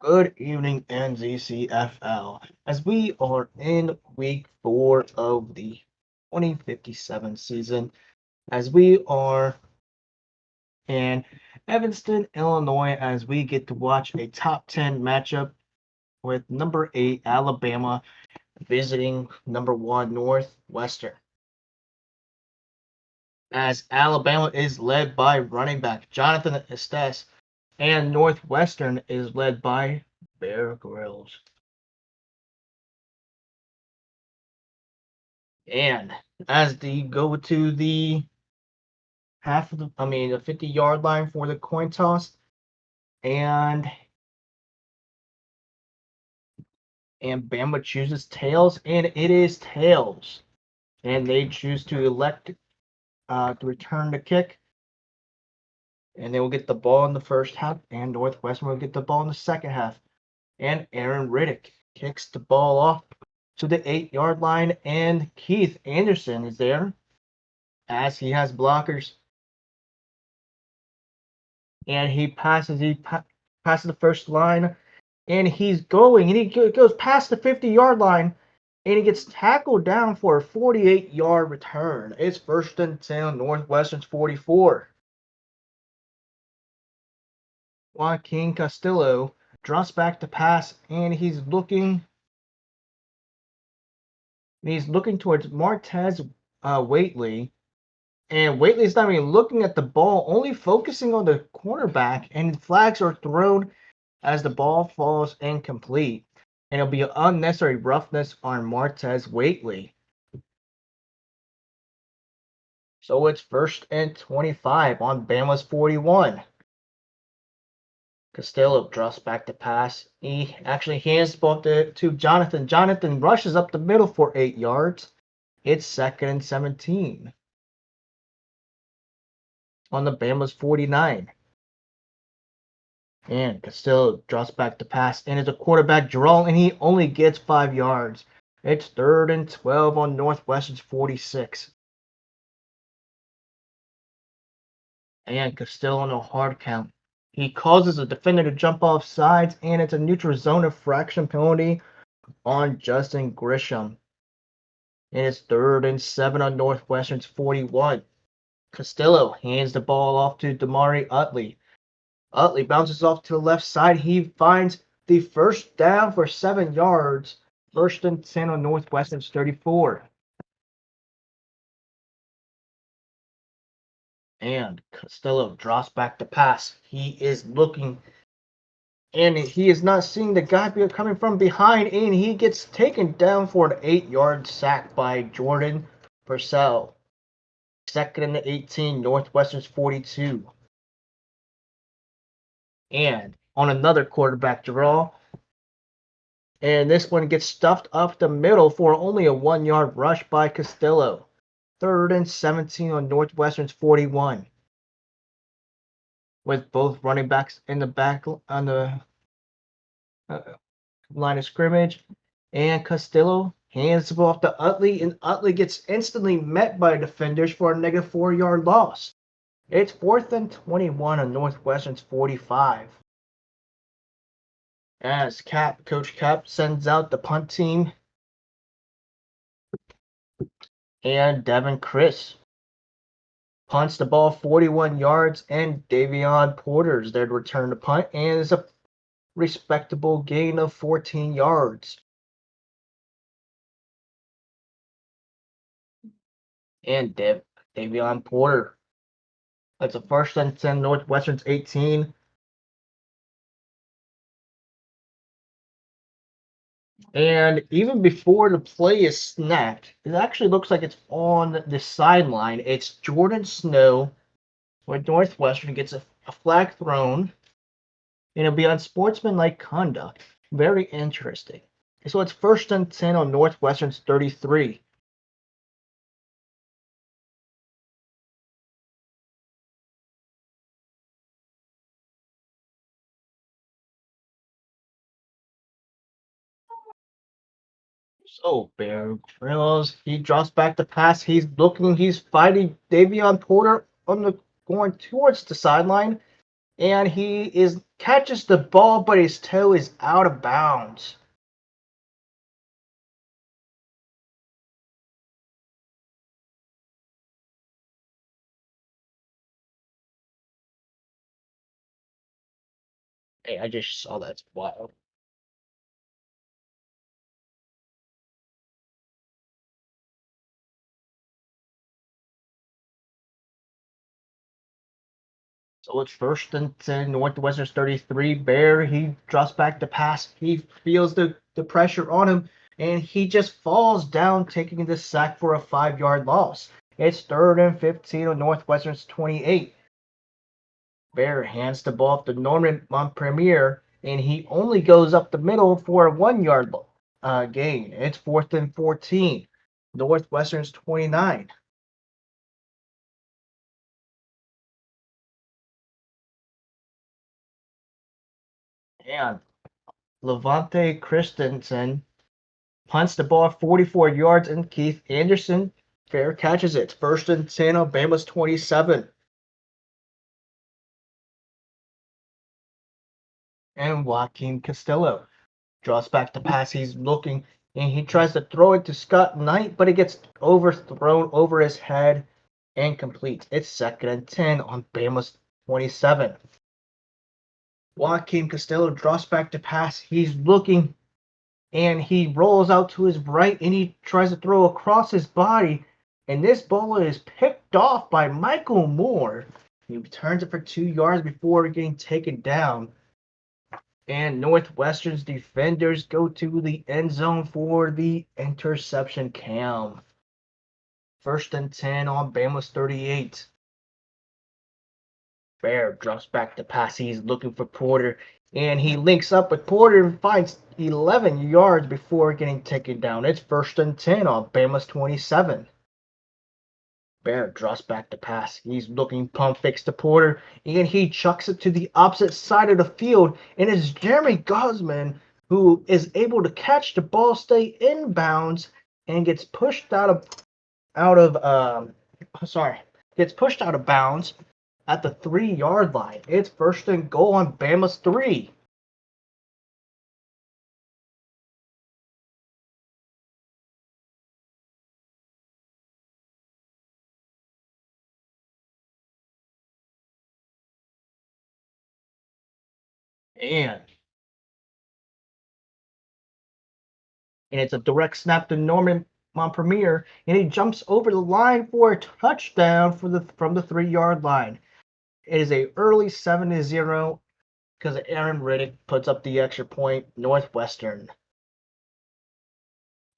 Good evening, NZCFL, as we are in week 4 of the 2057 season, as we are in Evanston, Illinois, as we get to watch a top 10 matchup with number 8 Alabama visiting number 1 Northwestern. As Alabama is led by running back Jonathan Estes, and Northwestern is led by Bear Grylls. And as they go to the the 50-yard line for the coin toss, and Bama chooses tails, and it is tails, and they choose to elect to return the kick, and they will get the ball in the first half, and Northwestern will get the ball in the second half, and Aaron Riddick kicks the ball off to the 8-yard line, and Keith Anderson is there as he has blockers, and he passes the first line, and he's going, and he goes past the 50-yard line, and he gets tackled down for a 48-yard return. It's first and 10, Northwestern's 44. Joaquin Castillo drops back to pass, and he's looking towards Martez Waitley, and Waitley's not even looking at the ball, only focusing on the cornerback, and flags are thrown as the ball falls incomplete, and it'll be an unnecessary roughness on Martez Waitley. So it's first and 25 on Bama's 41. Castillo drops back to pass. He actually hands the ball to Jonathan. Jonathan rushes up the middle for 8 yards. It's second and 17 on the Bama's 49. And Castillo drops back to pass, and it's a quarterback draw, and he only gets 5 yards. It's third and 12 on Northwestern's 46. And Castillo on a hard count. He causes a defender to jump off sides, and it's a neutral zone infraction penalty on Justin Grisham. And it's third and 7 on Northwestern's 41. Castillo hands the ball off to Damari Utley. Utley bounces off to the left side. He finds the first down for 7 yards. First and 10 on Northwestern's 34. And Castillo drops back to pass. He is looking, and he is not seeing the guy coming from behind, and he gets taken down for an 8-yard sack by Jordan Purcell. Second and 18, Northwestern's 42. And on another quarterback draw, and this one gets stuffed up the middle for only a 1-yard rush by Castillo. Third and 17 on Northwestern's 41. With both running backs in the back on the line of scrimmage, and Castillo hands the ball off to Utley, and Utley gets instantly met by defenders for a negative 4-yard loss. It's fourth and 21 on Northwestern's 45. As Coach Cap sends out the punt team, and Devin Chris punts the ball 41 yards, and Davion Porter is there to return the punt, and it's a respectable gain of 14 yards. And Davion Porter. That's a first and 10, Northwestern's 18. And even before the play is snapped, it actually looks like it's on the sideline. It's Jordan Snow when Northwestern gets a flag thrown, and it'll be unsportsmanlike conduct. Very interesting. So it's first and 10 on Northwestern's 33. So Bear Grylls, he drops back the pass. He's looking, he's fighting Davion Porter on the going towards the sideline. and he is catches the ball, but his toe is out of bounds. Hey, I just saw that. It's wild. So it's first and 10, Northwestern's 33. Bear, he drops back the pass. He feels the pressure on him, and he just falls down, taking the sack for a 5-yard loss. It's third and 15 on Northwestern's 28. Bear hands the ball to Norman Montpremier, and he only goes up the middle for a 1-yard gain. It's fourth and 14. Northwestern's 29. And Levante Christensen punts the ball 44 yards, and Keith Anderson fair catches it. First and 10 on Bama's 27. And Joaquin Castillo draws back the pass. He's looking, and he tries to throw it to Scott Knight, but it gets overthrown over his head and complete. It's second and 10 on Bama's 27. Joaquin Castillo draws back the pass. He's looking, and he rolls out to his right, and he tries to throw across his body, and this ball is picked off by Michael Moore. He returns it for 2 yards before getting taken down. And Northwestern's defenders go to the end zone for the interception cam. First and 10 on Bama's 38. Bear drops back the pass. He's looking for Porter, and he links up with Porter and finds 11 yards before getting taken down. It's first and 10 on Bama's 27. Bear drops back the pass. He's looking pump fakes to Porter, and he chucks it to the opposite side of the field. And it's Jeremy Gosman who is able to catch the ball, stay inbounds, and gets pushed out of sorry, gets pushed out of bounds at the 3-yard line. It's first and goal on Bama's 3. And and it's a direct snap to Norman Montpremier, and he jumps over the line for a touchdown from the 3-yard line. It is a early 7-0 because Aaron Riddick puts up the extra point. Northwestern.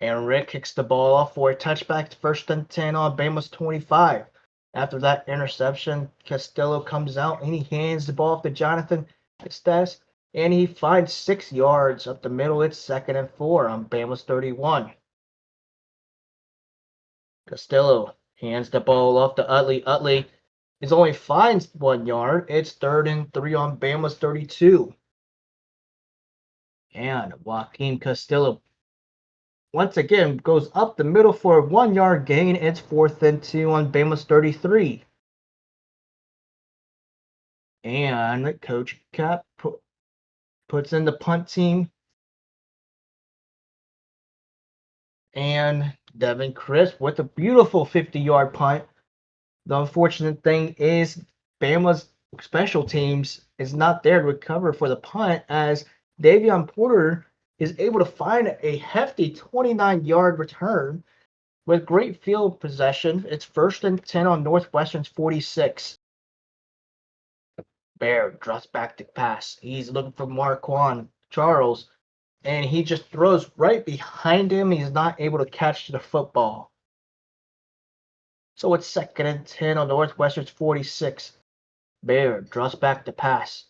Aaron Riddick kicks the ball off for a touchback. First and 10 on Bama's 25. After that interception, Castillo comes out and he hands the ball off to Jonathan Estes, and he finds 6 yards up the middle. It's second and 4 on Bama's 31. Castillo hands the ball off to Utley. Utley is only finds 1 yard. It's third and 3 on Bama's 32. And Joaquin Castillo once again goes up the middle for a 1 yard gain. It's fourth and 2 on Bama's 33. And Coach Cap puts in the punt team. And Devin Crisp with a beautiful 50-yard punt. The unfortunate thing is Bama's special teams is not there to recover for the punt, as Davion Porter is able to find a hefty 29-yard return with great field possession. It's first and 10 on Northwestern's 46. Bear drops back to pass. He's looking for Marquand Charles, and he just throws right behind him. He's not able to catch the football. So it's second and 10 on Northwestern's 46. Bear drops back to pass.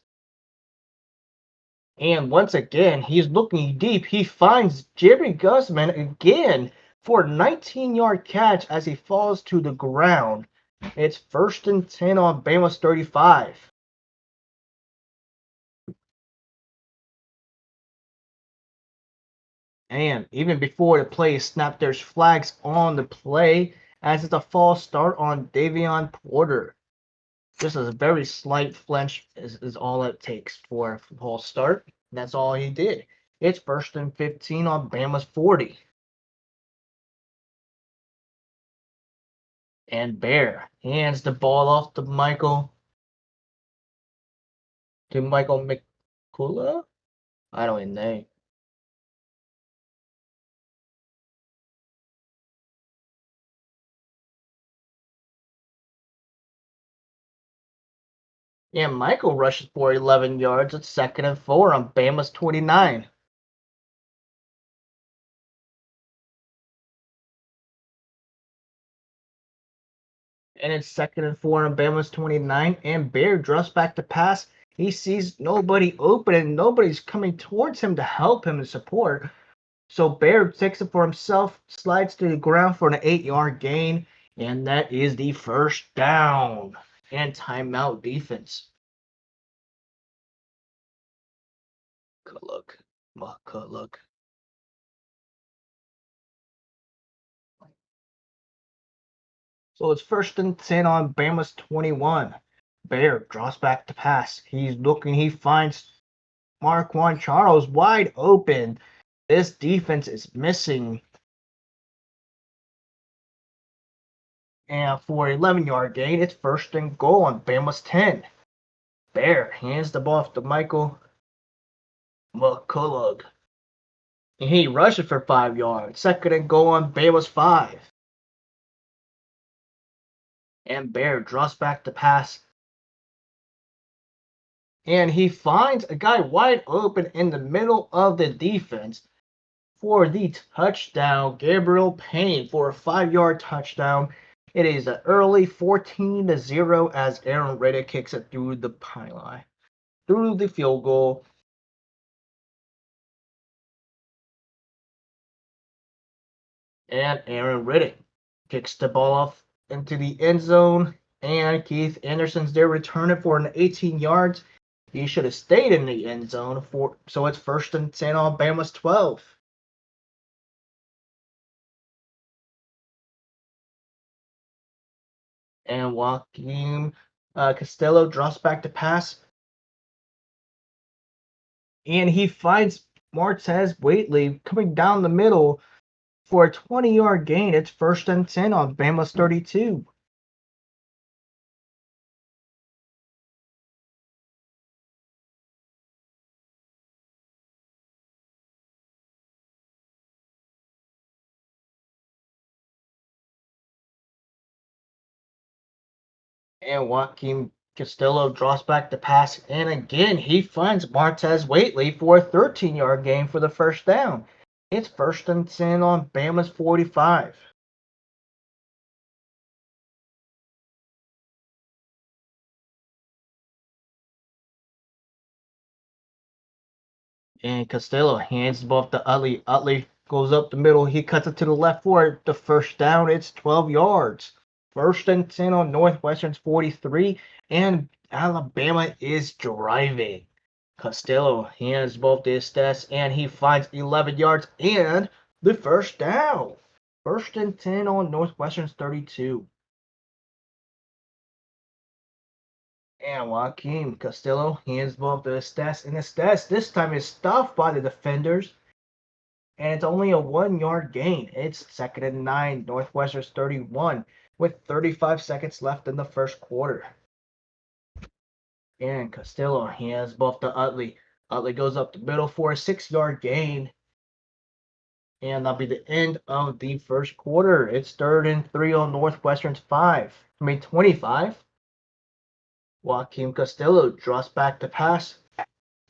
And once again, he's looking deep. He finds Jerry Guzman again for a 19-yard catch as he falls to the ground. It's first and 10 on Bama's 35. And even before the play is snapped, there's flags on the play as it's a false start on Davion Porter. Just a very slight flinch is all it takes for a false start. And that's all he did. It's 1st and 15 on Bama's 40. And Bear hands the ball off to Michael McCullough? I don't even know. Yeah, Michael rushes for 11 yards. It's 2nd and 4 on Bama's 29. And it's 2nd and 4 on Bama's 29. And Bear drops back to pass. He sees nobody open and nobody's coming towards him to help him and support. So Bear takes it for himself, slides to the ground for an 8-yard gain, and that is the first down. And timeout defense. Good look. Good look. So it's 1st and 10 on Bama's 21. Bear draws back to pass. He's looking. He finds Marquand Charles wide open. This defense is missing. And for an 11-yard gain, it's 1st and goal on Bama's 10. Bear hands the ball off to Michael McCullough. And he rushes for 5 yards. 2nd and goal on Bama's 5. And Bear draws back to pass. And he finds a guy wide open in the middle of the defense for the touchdown. Gabriel Payne for a 5-yard touchdown. It is an early 14-0 as Aaron Riddick kicks it through the pylon, through the field goal. And Aaron Riddick kicks the ball off into the end zone. And Keith Anderson's there returning for an 18 yards. He should have stayed in the end zone so it's 1st and 10 on Bama's 12. And Joaquin Costello drops back to pass. And he finds Martez Waitley coming down the middle for a 20-yard gain. It's 1st and 10 on Bama's 32. And Joaquin Castillo draws back the pass, and again he finds Martez Waitley for a 13-yard gain for the first down. It's 1st and 10 on Bama's 45. And Castillo hands the ball to Utley. Utley goes up the middle. He cuts it to the left for the first down. It's 12 yards. 1st and 10 on Northwestern's 43. And Alabama is driving. Castillo hands both the stats and he finds 11 yards and the first down. 1st and 10 on Northwestern's 32. And Joaquin Castillo hands both the stats, and the stats this time is stopped by the defenders. And it's only a 1-yard gain. It's 2nd and 9, Northwestern's 31, with 35 seconds left in the first quarter. And Castillo hands both to Utley. Utley goes up the middle for a 6-yard gain. And that'll be the end of the first quarter. It's 3rd and 3 on Northwestern's 25. Joaquin Castillo draws back to pass.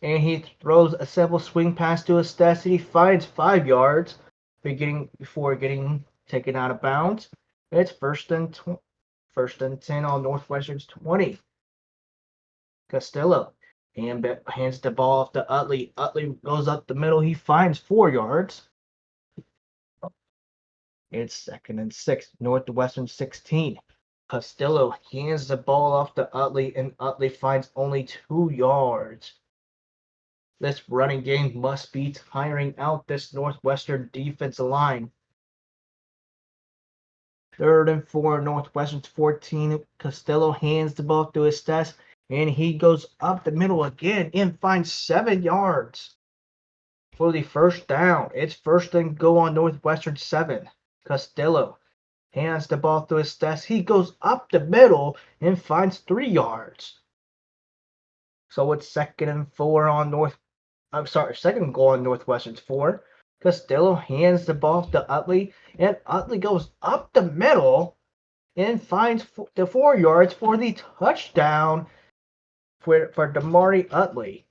And he throws a simple swing pass to Estes. He finds 5 yards before getting taken out of bounds. It's 1st and 10 on Northwestern's 20. Castillo hands the ball off to Utley. Utley goes up the middle. He finds 4 yards. It's 2nd and 6. Northwestern 16. Castillo hands the ball off to Utley, and Utley finds only 2 yards. This running game must be tiring out this Northwestern defensive line. Third and 4, Northwestern's 14. Costello hands the ball to his stats, and he goes up the middle again and finds 7 yards for the first down. It's first and goal on Northwestern 7. Costello hands the ball to his stats. He goes up the middle and finds 3 yards. So it's second and 4 on second goal on Northwestern's 4. Costello hands the ball to Utley, and Utley goes up the middle and finds the 4 yards for the touchdown for Damari Utley.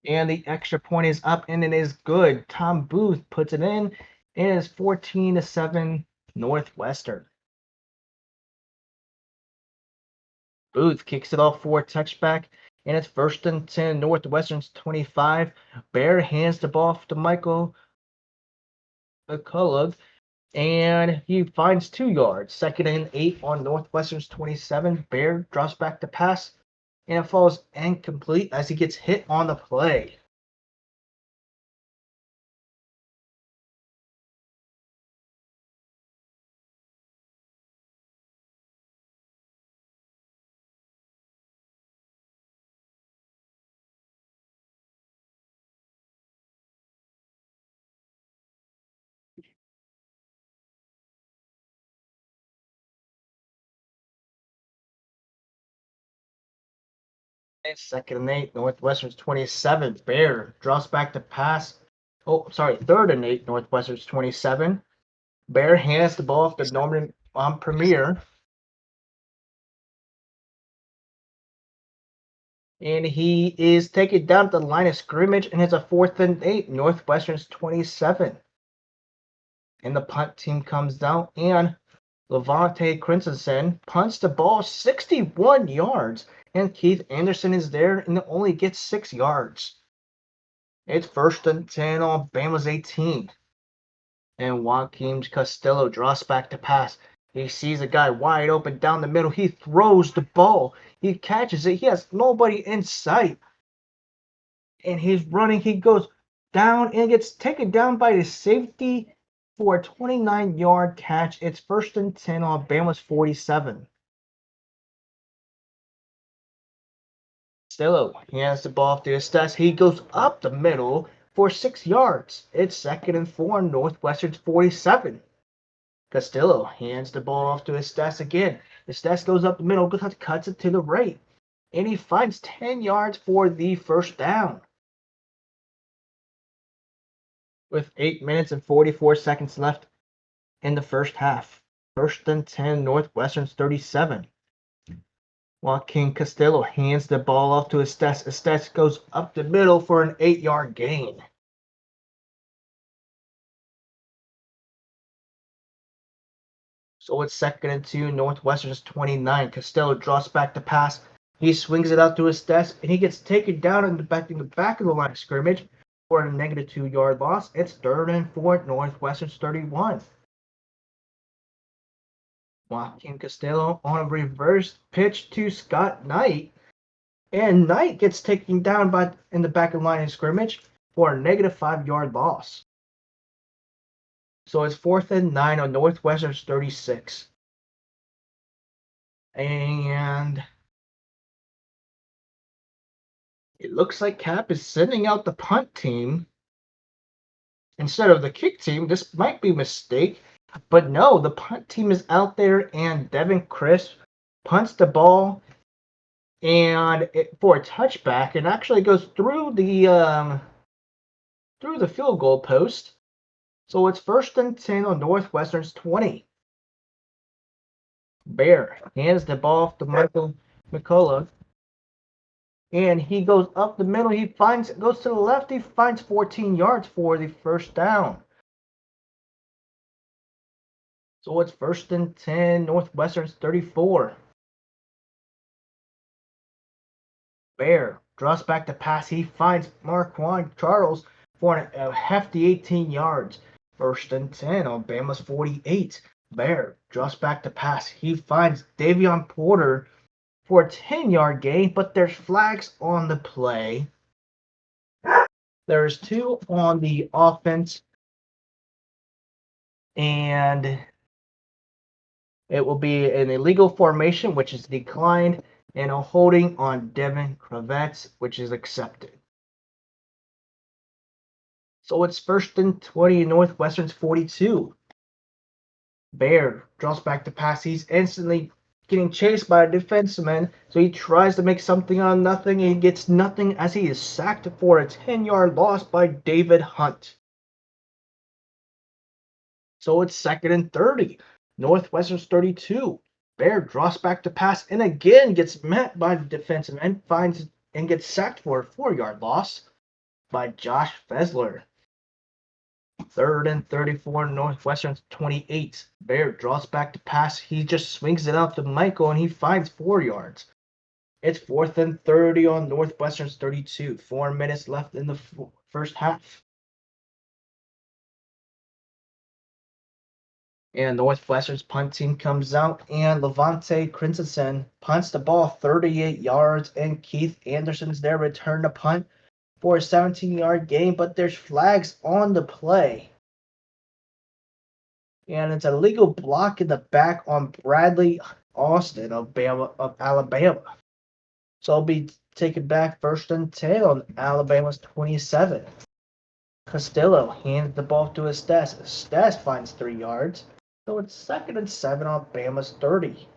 And the extra point is up and it is good. Tom Booth puts it in, and it's 14-7 Northwestern. Booth kicks it off for a touchback, and it's first and 10, Northwestern's 25. Bear hands the ball to Michael McCullough, and he finds 2 yards. Second and 8 on Northwestern's 27. Bear drops back to pass, and it falls incomplete as he gets hit on the play. Second and 8, Northwestern's 27. Bear drops back to pass. Oh, sorry, third and 8, Northwestern's 27. Bear hands the ball off to Norman Premier, and he is taken down at the line of scrimmage, and it's a fourth and 8, Northwestern's 27. And the punt team comes down, and Levante Christensen punts the ball 61 yards, and Keith Anderson is there and only gets 6 yards. It's first and 10 on Bama's 18. And Joaquin Costello draws back to pass. He sees a guy wide open down the middle. He throws the ball. He catches it. He has nobody in sight. And he's running. He goes down and gets taken down by the safety for a 29-yard catch. It's first and 10 on Bama's 47. Costello hands the ball to his stats. He goes up the middle for 6 yards. It's second and 4 on Northwestern's 47. Costello hands the ball off to his stats again. His stats goes up the middle, cuts it to the right, and he finds 10 yards for the first down. With 8 minutes and 44 seconds left in the first half. First and 10, Northwestern's 37. Joaquin Costello hands the ball off to his stats. His stats goes up the middle for an 8-yard gain. So it's second and 2, Northwestern's 29. Costello draws back to pass. He swings it out to his desk, and he gets taken down in the back of the line of scrimmage for a negative 2-yard loss. It's third and 4, Northwestern's 31. Joaquin Costello on a reverse pitch to Scott Knight, and Knight gets taken down in the back of the line of scrimmage for a negative 5-yard loss. So it's fourth and 9 on Northwestern's 36. And it looks like Cap is sending out the punt team instead of the kick team. This might be a mistake, but no, the punt team is out there, and Devin Crisp punts the ball and for a touchback, and actually goes through the field goal post. So it's first and 10 on Northwestern's 20. Bear hands the ball off to Michael McCullough, and he goes up the middle. He goes to the left. He finds 14 yards for the first down. So it's first and 10, Northwestern's 34. Bear draws back to pass. He finds Marquand Charles for a hefty 18 yards. First and 10 on Bama's 48. Bear draws back to pass. He finds Davion Porter for a 10-yard gain, but there's flags on the play. There's two on the offense, and it will be an illegal formation, which is declined, and a holding on Devin Kravets, which is accepted. So it's 1st and 20, Northwestern's 42. Bear draws back the pass. He's instantly getting chased by a defenseman, so he tries to make something out of nothing, and he gets nothing as he is sacked for a 10-yard loss by David Hunt. So it's 2nd and 30. Northwestern's 32. Bear draws back the pass and again gets met by the defenseman, finds and gets sacked for a 4-yard loss by Josh Fesler. 3rd and 34, Northwestern's 28. Bear draws back the pass. He just swings it out to Michael and he finds 4 yards. It's 4th and 30 on Northwestern's 32. 4 minutes left in the first half. And Northwestern's punt team comes out, and Levante Christensen punts the ball 38 yards, and Keith Anderson's there return the punt for a 17-yard gain, but there's flags on the play. And it's a legal block in the back on Bradley Austin of Alabama. So it'll be taken back 1st and 10 on Alabama's 27. Castillo hands the ball to Estes. Estes finds 3 yards. So it's 2nd and 7 on Bama's 30.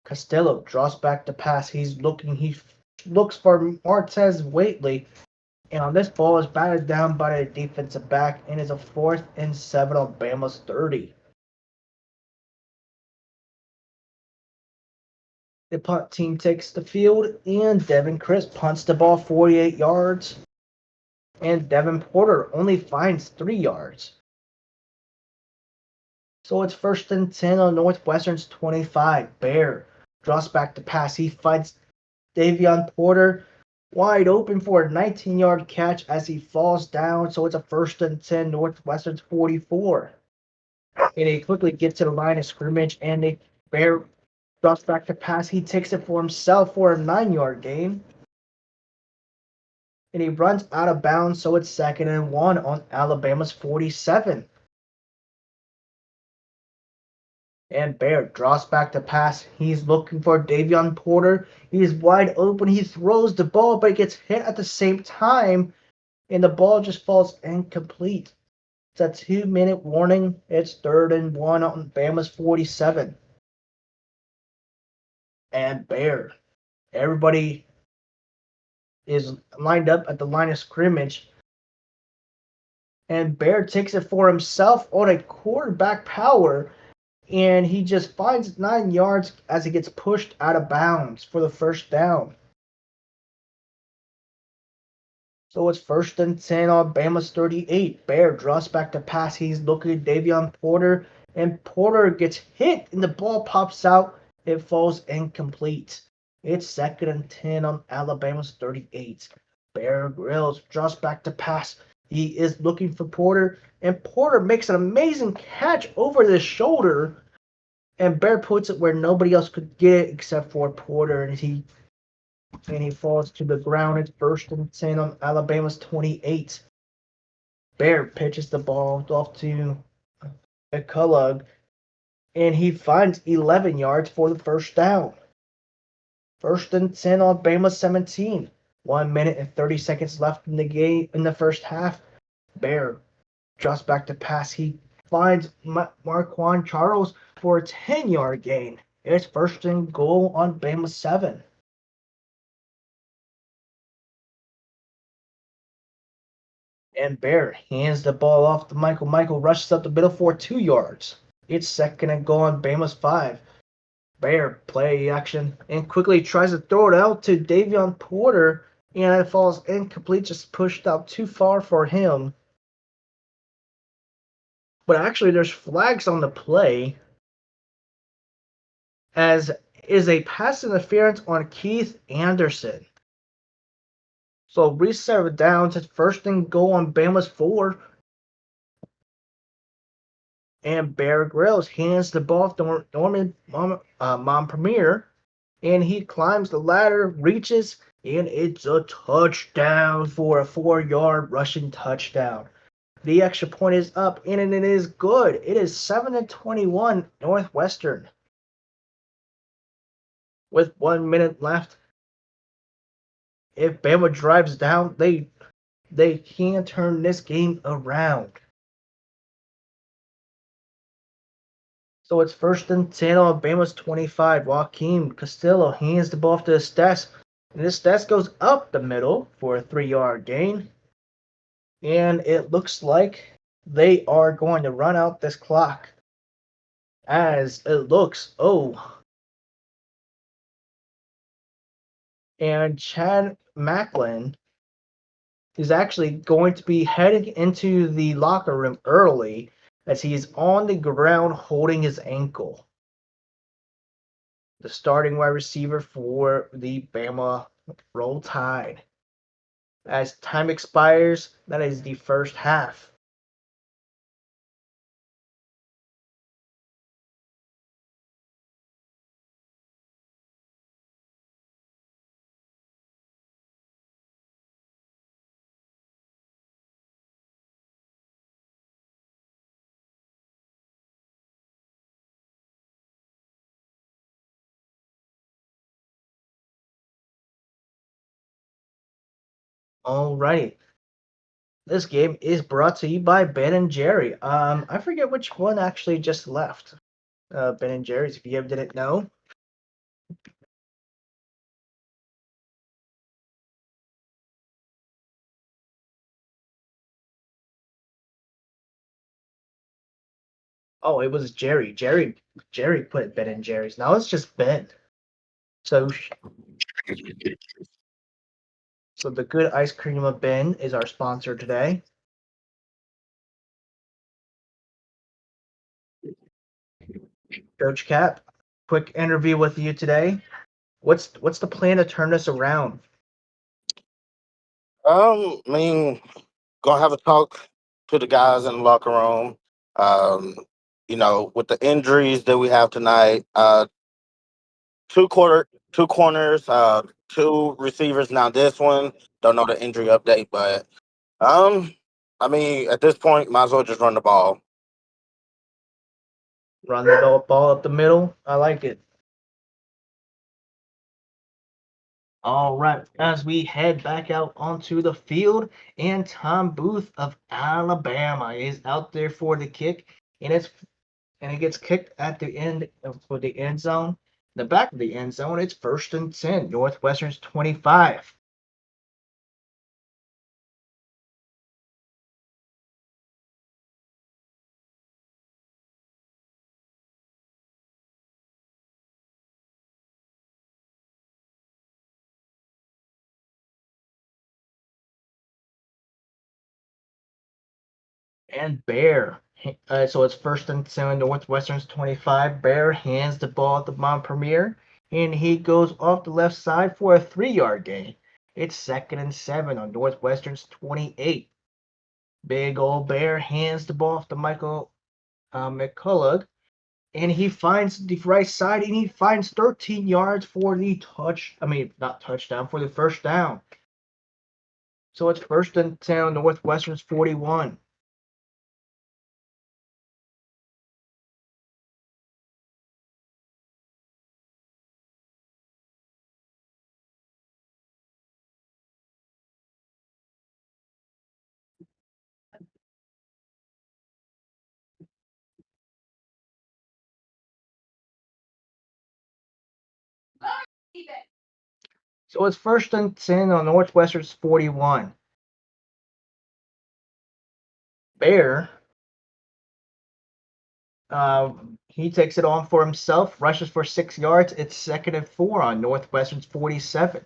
Castillo draws back the pass. He looks for Martez Waitley. And on this ball is batted down by the defensive back and is a 4th and 7 on Bama's 30. The punt team takes the field and Devin Chris punts the ball 48 yards. And Devin Porter only finds 3 yards. So it's 1st and 10 on Northwestern's 25. Bear draws back the pass. He finds Davion Porter wide open for a 19-yard catch as he falls down. So it's a 1st and 10, Northwestern's 44. And he quickly gets to the line of scrimmage, and the Bear drops back the pass. He takes it for himself for a 9-yard gain. And he runs out of bounds, so it's 2nd and 1 on Alabama's 47. And Bear draws back the pass. He's looking for Davion Porter. He's wide open. He throws the ball, but it gets hit at the same time, and the ball just falls incomplete. It's a 2-minute warning. It's 3rd and 1 on Bama's 47. And Bear. Everybody is lined up at the line of scrimmage. And Bear takes it for himself on a quarterback power. And he just finds 9 yards as he gets pushed out of bounds for the 1st down. So it's 1st and 10 on Bama's 38. Bear draws back the pass. He's looking at Davion Porter, and Porter gets hit, and the ball pops out. It falls incomplete. It's 2nd and 10 on Alabama's 38. Bear Grylls draws back the pass. He is looking for Porter, and Porter makes an amazing catch over the shoulder, and Bear puts it where nobody else could get it except for Porter, and he falls to the ground. It's 1st and 10 on Alabama's 28. Bear pitches the ball off to McCullough, and he finds 11 yards for the 1st down. 1st and 10 on Bama's 17. 1 minute and 30 seconds left in the game in the 1st half. Bear drops back to pass. He finds Marquand Charles for a 10-yard gain. It's 1st and goal on Bama's 7. And Bear hands the ball off to Michael. Michael rushes up the middle for 2 yards. It's 2nd and goal on Bama's 5. Bear play action and quickly tries to throw it out to Davion Porter, and it falls incomplete, just pushed out too far for him. But actually, there's flags on the play, as is a pass interference on Keith Anderson. So reset it down to 1st and goal on Bama's 4. And Bear Grylls hands the ball to Norman Montpremier, and he climbs the ladder, reaches, And it's a touchdown for a 4-yard rushing touchdown. The extra point is up, and it is good. It is 7-21 Northwestern. With 1 minute left, if Bama drives down, they can turn this game around. So it's 1st and 10 on Bama's 25. Joaquin Castillo hands the ball to Estes. And Estes goes up the middle for a 3-yard gain. And it looks like they are going to run out this clock. As it looks, and Chad Macklin is actually going to be heading into the locker room early as he is on the ground holding his ankle. The starting wide receiver for the Bama Roll Tide. As time expires, that is the first half. All right. This game is brought to you by Ben and Jerry. I forget which one actually just left. Ben and Jerry's, if you ever didn't know. Oh, it was Jerry. Jerry put Ben and Jerry's. Now it's just Ben. So, so the good ice cream of Ben is our sponsor today. Coach Cap, quick interview with you today. What's the plan to turn this around? I mean, gonna have a talk to the guys in the locker room. Um, with the injuries that we have tonight, two corners, two receivers. Now this one, don't know the injury update, but um, at this point, might as well just run the ball. Run the ball up the middle. I like it. All right, as we head back out onto the field, and Tom Booth of Alabama is out there for the kick, and it gets kicked at the end for the end zone. The back of the end zone, it's 1st and 10, Northwestern's 25. And Bear. So it's 1st and 10, Northwestern's 25. Bear hands the ball to Montpremier, and he goes off the left side for a 3-yard gain. It's 2nd and 7 on Northwestern's 28. Big old Bear hands the ball off to Michael McCullough, and he finds the right side, and he finds 13 yards for the not touchdown, for the first down. So it's 1st and 10, Northwestern's 41. So it's 1st and 10 on Northwestern's 41. Bear, he takes it on for himself, rushes for 6 yards. It's 2nd and 4 on Northwestern's 47.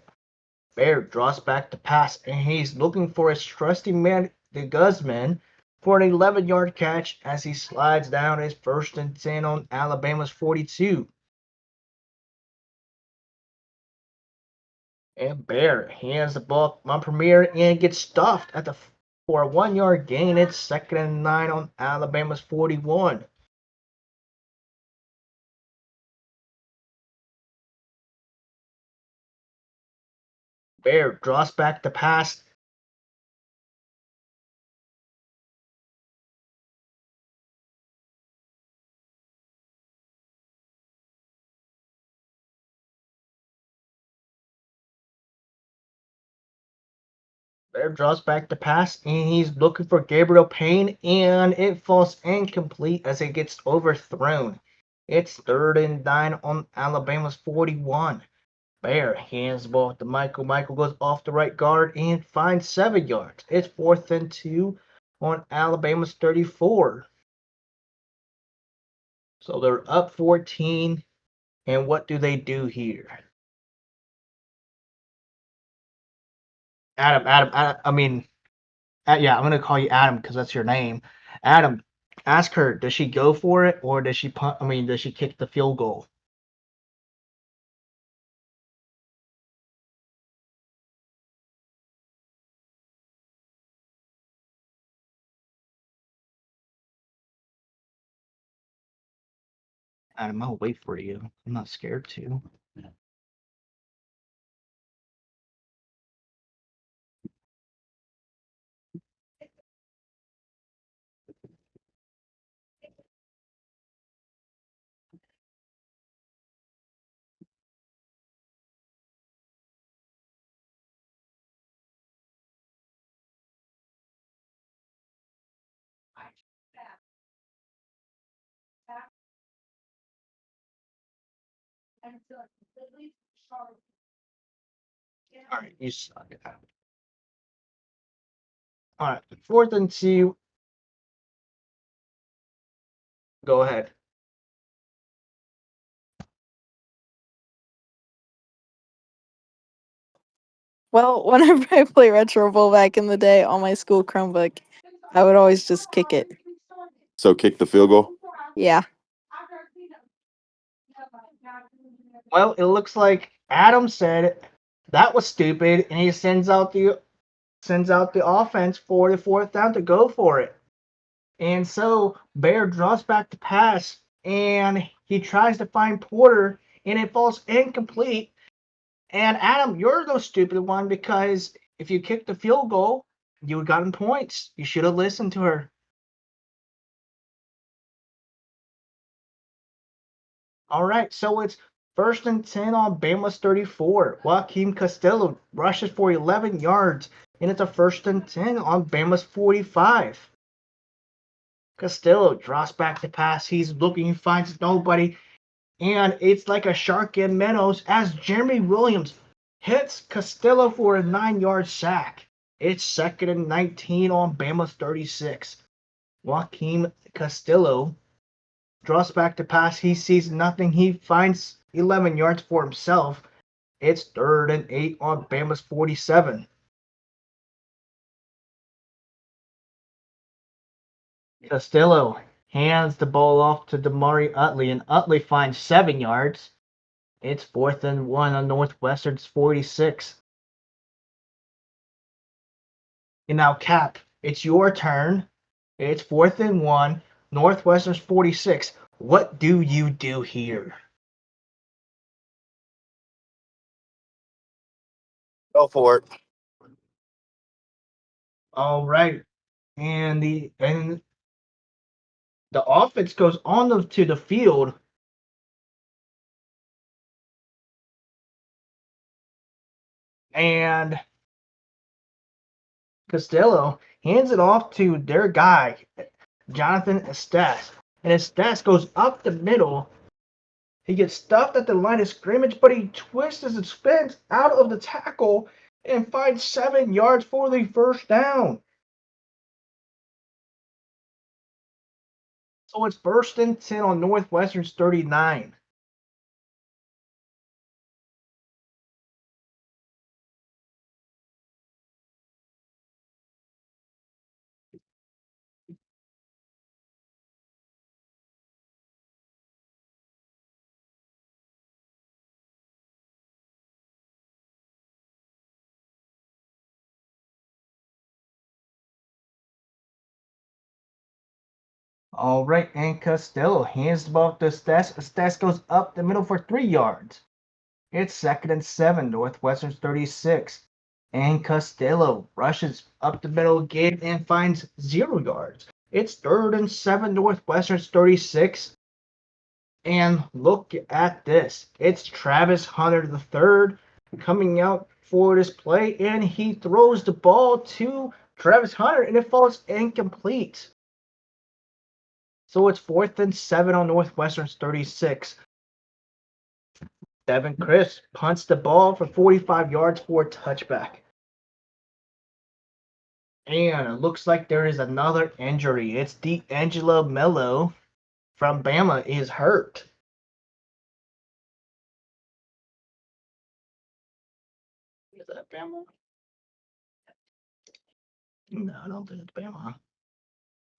Bear draws back to pass, and he's looking for his trusty man, the Guzman, for an 11-yard catch as he slides down his 1st and 10 on Alabama's 42. And Bear hands the ball on Premier and gets stuffed for a 1-yard gain. It's 2nd and 9 on Alabama's 41. Bear draws back the pass. Bear draws back the pass, and he's looking for Gabriel Payne, and it falls incomplete as it gets overthrown. It's 3rd and 9 on Alabama's 41. Bear hands the ball to Michael. Michael goes off the right guard and finds 7 yards. It's 4th and 2 on Alabama's 34. So they're up 14. And what do they do here? Adam, I mean, yeah, I'm gonna call you Adam because that's your name. Adam, ask her, does she go for it or does she punt? I mean, does she kick the field goal? Adam, I'll wait for you. I'm not scared to. All right, you suck. All right, 4th and 2. Go ahead. Well, whenever I play Retro Bowl back in the day on my school Chromebook, I would always just kick it. So kick the field goal. Yeah. Well, it looks like Adam said that was stupid, and he sends out the offense for the 4th down to go for it. And so Bear draws back the pass, and he tries to find Porter, and it falls incomplete. And Adam, you're the stupid one because if you kicked the field goal, you would gotten points. You should have listened to her. All right, so it's 1st and 10 on Bama's 34. Joaquin Castillo rushes for 11 yards, and it's a 1st and 10 on Bama's 45. Castillo draws back the pass. He's looking, finds nobody, and it's like a shark in minnows as Jeremy Williams hits Castillo for a 9-yard sack. It's 2nd and 19 on Bama's 36. Joaquin Castillo draws back the pass. He sees nothing. He finds 11 yards for himself. It's 3rd and 8 on Bama's 47. Castillo hands the ball off to Damari Utley, and Utley finds 7 yards. It's 4th and 1 on Northwestern's 46. And now, Cap, it's your turn. It's 4th and 1, Northwestern's 46. What do you do here? Go for it. All right. And the offense goes on to the field. And Costello hands it off to their guy, Jonathan Estes. And Estes goes up the middle. He gets stuffed at the line of scrimmage, but he twists and spins out of the tackle and finds 7 yards for the 1st down. So it's 1st and 10 on Northwestern's 39. All right, and Costello hands the ball to Estes. Estes goes up the middle for 3 yards. It's 2nd and 7, Northwestern's 36. And Costello rushes up the middle again and finds 0 yards. It's 3rd and 7, Northwestern's 36. And look at this. It's Travis Hunter III coming out for this play, and he throws the ball to Travis Hunter, and it falls incomplete. So it's 4th and 7 on Northwestern's 36. Devin Chris punts the ball for 45 yards for a touchback. And it looks like there is another injury. It's D'Angelo Mello from Bama is hurt. Is that Bama? No, I don't think it's Bama.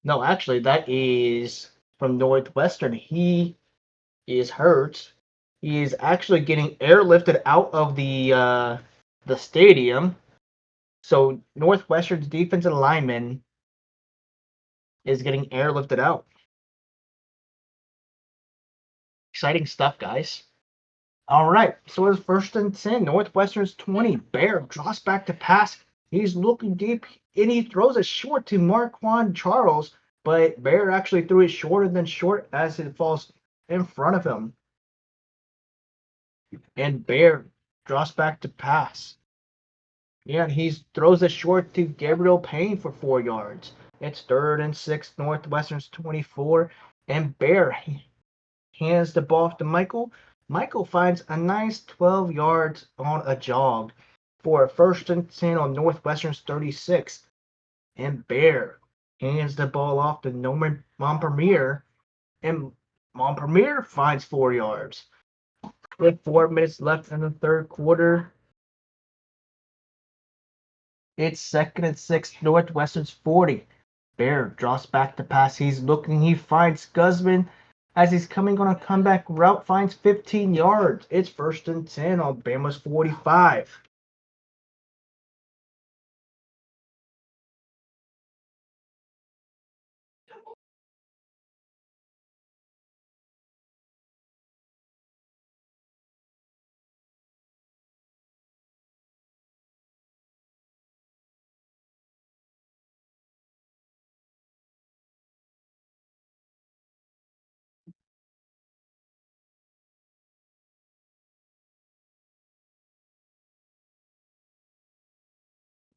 No, actually, that is from Northwestern. He is hurt. He is actually getting airlifted out of the stadium. So Northwestern's defensive lineman is getting airlifted out. Exciting stuff, guys. All right, so it's 1st and 10. Northwestern's 20. Bear drops back to pass. He's looking deep, and he throws it short to Marquand Charles, but Bear actually threw it shorter than short as it falls in front of him. And Bear drops back to pass. Yeah, and he throws it short to Gabriel Payne for 4 yards. It's 3rd and 6, Northwestern's 24, and Bear hands the ball off to Michael. Michael finds a nice 12 yards on a jog for a 1st and 10 on Northwestern's 36. And Bear hands the ball off to Norman Montpremier, and Montpremier finds 4 yards. With 4 minutes left in the 3rd quarter, it's 2nd and 6, Northwestern's 40. Bear drops back to pass. He's looking. He finds Guzman as he's coming on a comeback route. Finds 15 yards. It's 1st and 10 on Bama's 45.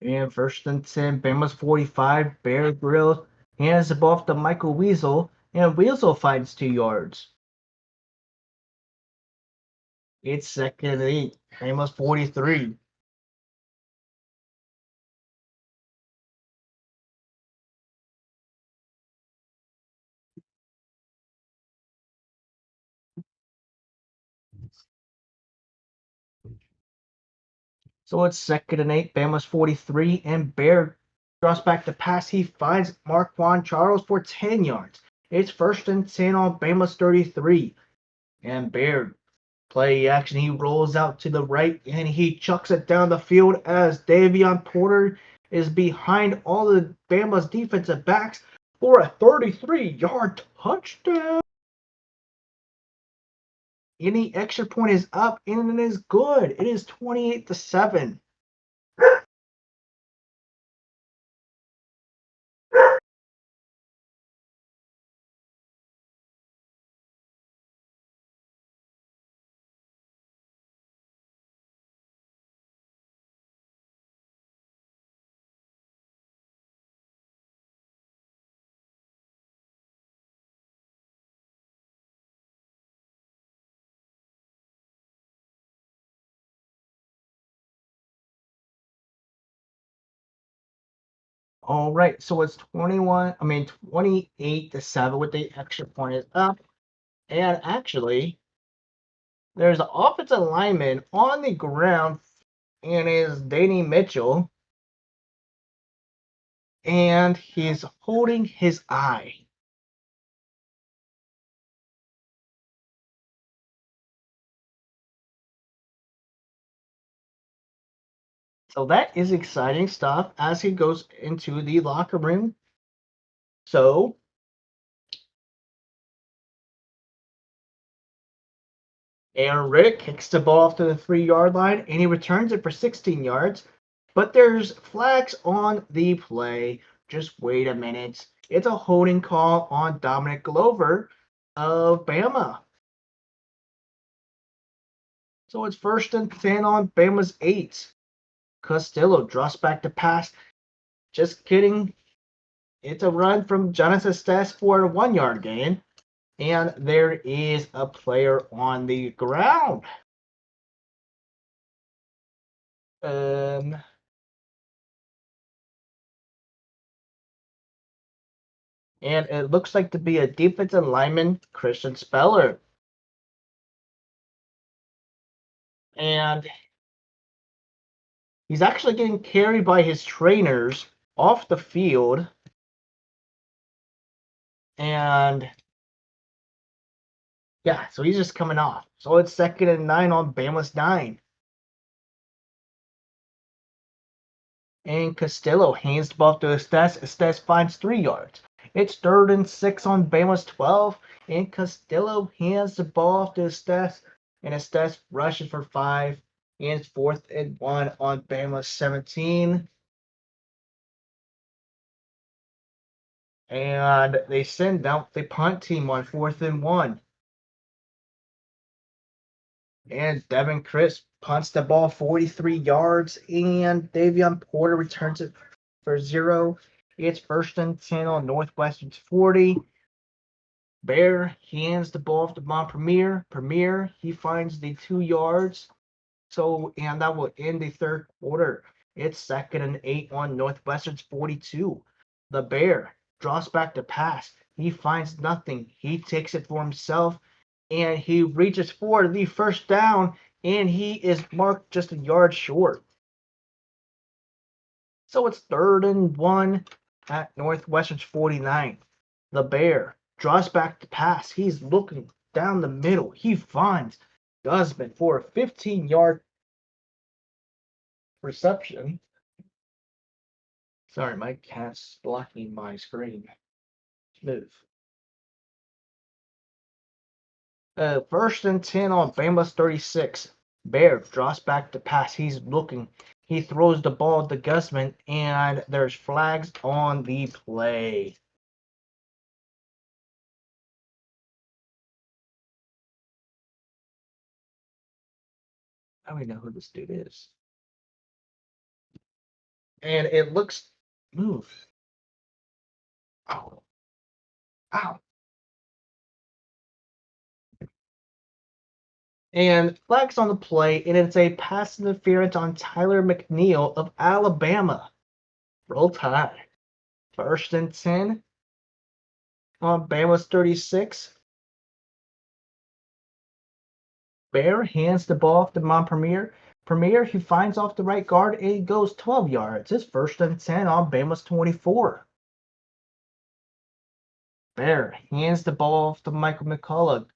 And 1st and 10, Bama's 45. Bear Grylls hands the ball off to Michael Weasel, and Weasel finds 2 yards. It's 2nd and 8, Bama's 43. So it's 2nd and 8, Bama's 43, and Bear drops back to pass. He finds Marquand Charles for 10 yards. It's 1st and 10 on Bama's 33. And Bear play action. He rolls out to the right and he chucks it down the field as Davion Porter is behind all the Bama's defensive backs for a 33-yard touchdown. Any extra point is up and it is good. It is 28-7. All right, so it's 28-7 with the extra point is up. And actually, there's an offensive lineman on the ground, and is Danny Mitchell, and he's holding his eye. So that is exciting stuff as he goes into the locker room. So Aaron Riddick kicks the ball off to the 3-yard line, and he returns it for 16 yards. But there's flags on the play. Just wait a minute. It's a holding call on Dominic Glover of Bama. So it's 1st and 10 on Bama's 8. Costello draws back the pass. Just kidding. It's a run from Jonathan Stess for a 1-yard gain. And there is a player on the ground. And it looks like to be a defensive lineman, Christian Speller. And he's actually getting carried by his trainers off the field. And yeah, so he's just coming off. So it's 2nd and 9 on Bama's 9. And Costello hands the ball to Estes. Estes finds 3 yards. It's 3rd and 6 on Bama's 12. And Costello hands the ball off to Estes. And Estes rushes for 5. And it's 4th and 1 on Bama's 17. And they send out the punt team on 4th and 1. And Devin Crisp punts the ball 43 yards. And Davion Porter returns it for 0. It's 1st and 10 on Northwestern's 40. Bear hands the ball off to Premier. Premier, he finds the 2 yards. And that will end the 3rd quarter. It's 2nd and 8 on Northwestern's 42. The Bear draws back the pass. He finds nothing. He takes it for himself, and he reaches for the 1st down, and he is marked just a yard short. So it's 3rd and 1 at Northwestern's 49. The Bear draws back the pass. He's looking down the middle. He finds Guzman for a 15-yard reception. Sorry, my cat's blocking my screen. Move. 1st and 10 on Bama's 36. Bear draws back the pass. He's looking. He throws the ball to Guzman, and there's flags on the play. I don't even know who this dude is. And it looks. Move. Ow. Ow. And flags on the play, and it's a pass interference on Tyler McNeil of Alabama. Roll Tide. 1st and 10 on Bama's 36. Bear hands the ball off to Premier. Premier, he finds off the right guard, and he goes 12 yards. It's 1st and 10 on Bama's 24. Bear hands the ball off to Michael McCullough,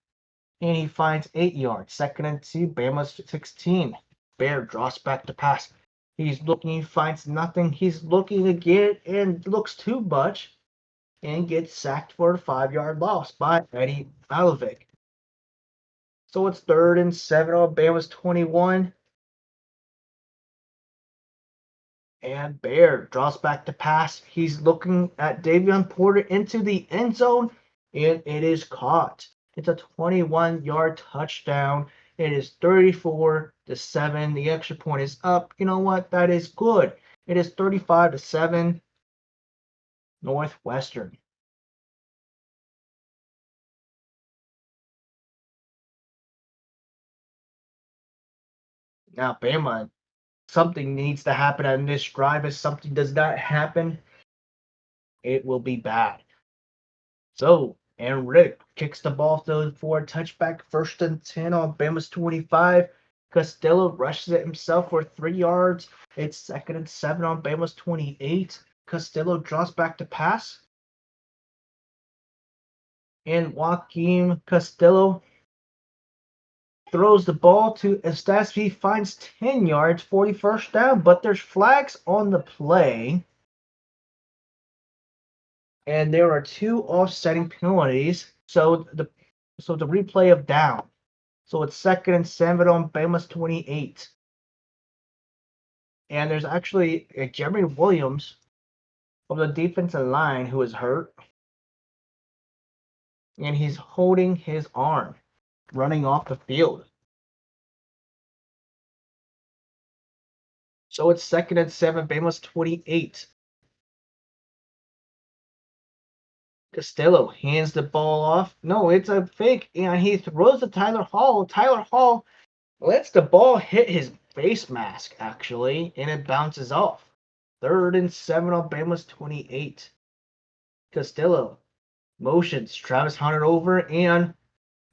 and he finds 8 yards. 2nd and 2, Bama's 16. Bear draws back the pass. He's looking, he finds nothing. He's looking again and looks too much and gets sacked for a 5-yard loss by Eddie Malovic. So it's 3rd and 7 on Bama's 21. And Bear draws back the pass. He's looking at Davion Porter into the end zone, and it is caught. It's a 21-yard touchdown. It is 34-7. The extra point is up. You know what? That is good. It is 35-7. Northwestern. Now, Bama, something needs to happen on this drive. If something does not happen, it will be bad. So, and Rick kicks the ball for a touchback. 1st and 10 on Bama's 25. Costello rushes it himself for 3 yards. It's 2nd and 7 on Bama's 28. Costello draws back to pass. And Joaquin Costello throws the ball to Estes. He finds 10 yards, 41st down, but there's flags on the play. And there are 2 offsetting penalties. So the replay of down. So it's 2nd and 7 on Bama's 28. And there's actually a Jeremy Williams of the defensive line who is hurt, and he's holding his arm, running off the field. So it's 2nd and 7, Bama's 28. Costello hands the ball off. No, it's a fake, and he throws to Tyler Hall. Tyler Hall lets the ball hit his face mask, actually, and it bounces off. 3rd and 7 on Bama's 28. Costello motions Travis Hunter over, and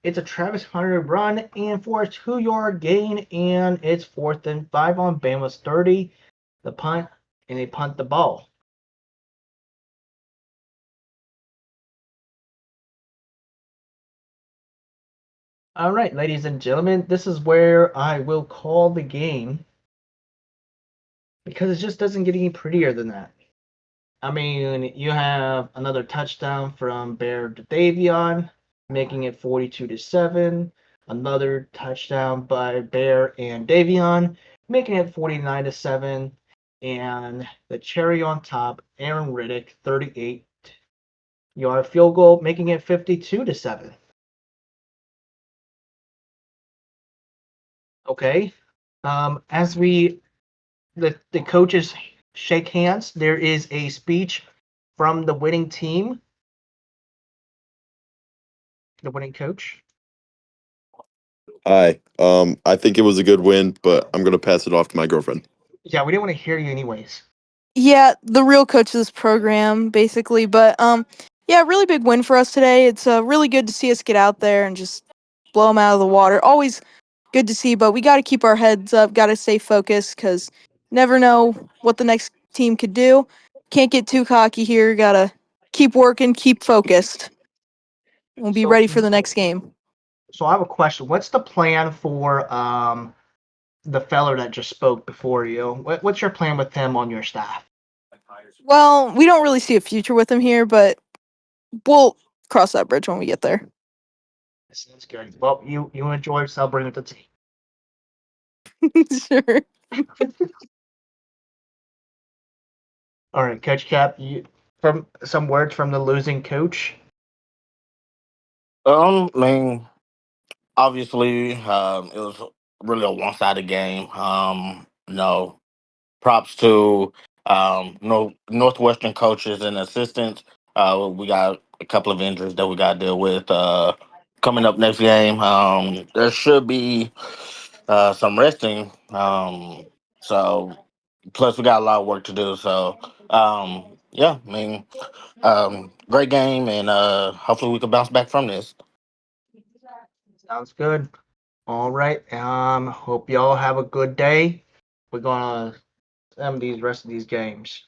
it's a Travis Hunter run and for a 2-yard gain, and it's 4th and 5 on Bama's 30. The punt, and they punt the ball. All right, ladies and gentlemen, this is where I will call the game because it just doesn't get any prettier than that. I mean, you have another touchdown from Bear to Davion, making it 42-7. Another touchdown by Bear and Davion, making it 49-7. And the cherry on top, Aaron Riddick, 38-yard field goal, making it 52-7. Okay. As the coaches shake hands, there is a speech from the winning team, the winning coach. Hi. I think it was a good win, but I'm gonna pass it off to my girlfriend. Yeah, we didn't want to hear you anyways. Yeah, the real coach of this program, basically. But yeah, really big win for us today. It's really good to see us get out there and just blow them out of the water. Always good to see, but we got to keep our heads up. Got to stay focused because never know what the next team could do. Can't get too cocky here. Got to keep working, keep focused. We'll be ready for the next game. So I have a question. What's the plan for the feller that just spoke before you? What's your plan with him on your staff? Well, we don't really see a future with him here, but we'll cross that bridge when we get there. Sounds good. Well, you enjoy celebrating with the team. Sure. All right, Coach Cap, from some words from the losing coach. I mean, obviously, it was really a one-sided game. No props to no Northwestern coaches and assistants. We got a couple of injuries that we got to deal with coming up next game. There should be some resting. So plus we got a lot of work to do. So yeah, I mean, great game, and hopefully we can bounce back from this. Sounds good. All right. Hope y'all have a good day. We're gonna these rest of these games.